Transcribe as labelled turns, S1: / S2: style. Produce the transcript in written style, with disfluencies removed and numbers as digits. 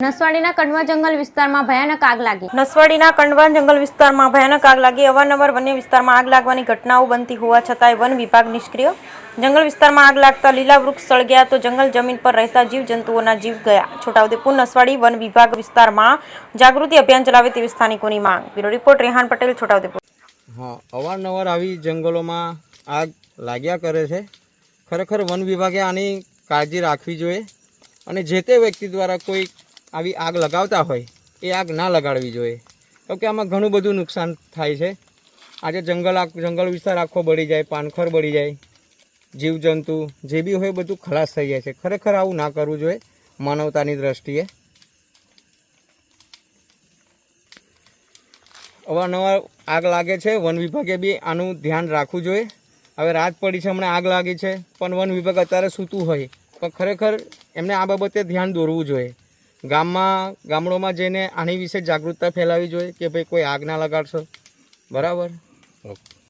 S1: નસવાડીના કડવા જંગલ વિસ્તારમાં ભયાનક આગ લાગી.
S2: નસવાડીના કડવા જંગલ વિસ્તારમાં ભયાનક આગ લાગી. અવારનવાર વન્ય વિસ્તારમાં આગ લાગવાની ઘટનાઓ બનતી હોવા છતાંય વન વિભાગ નિષ્ક્રિય. જંગલ વિસ્તારમાં આગ લાગતા લીલા વૃક્ષ સળગ્યા તો જંગલ જમીન પર રહેતા જીવજંતુઓના જીવ ગયા. છોટાઉદેપુર નસવાડી વન વિભાગ વિસ્તારમાં જાગૃતિ અભિયાન ચલાવે તેવી સ્થાનિકોની માંગ. Bureau report Rehan Patel, Chhotaudepur.
S3: હા, અવારનવાર આવી જંગલોમાં આગ લાગ્યા કરે છે. ખરેખર વન વિભાગે આની કાળજી રાખવી જોઈએ અને જે તે વ્યક્તિ દ્વારા કોઈ આવી આગ લગાવતા હોય એ આગ ના લગાડવી જોઈએ, કેમ કે આમાં ઘણું બધું નુકસાન થાય છે. આજે જંગલ વિસ્તાર આખો બળી જાય, પાનખર બળી જાય, જીવજંતુ જે બી હોય બધું ખલાસ થઈ જાય છે. ખરેખર આવું ના કરવું જોઈએ માનવતાની દ્રષ્ટિએ. અવારનવાર આગ લાગે છે, વન વિભાગે બી આનું ધ્યાન રાખવું જોઈએ. હવે રાત પડી છે, હમણાં આગ લાગી છે, પણ વન વિભાગ અત્યારે સૂતું હોય પણ ખરેખર એમને આ બાબતે ધ્યાન દોરવું જોઈએ. ગામડોમાં જઈને આની વિશે જાગૃતતા ફેલાવવી જોઈએ કે ભાઈ કોઈ આગ ના લગાડશો. બરાબર.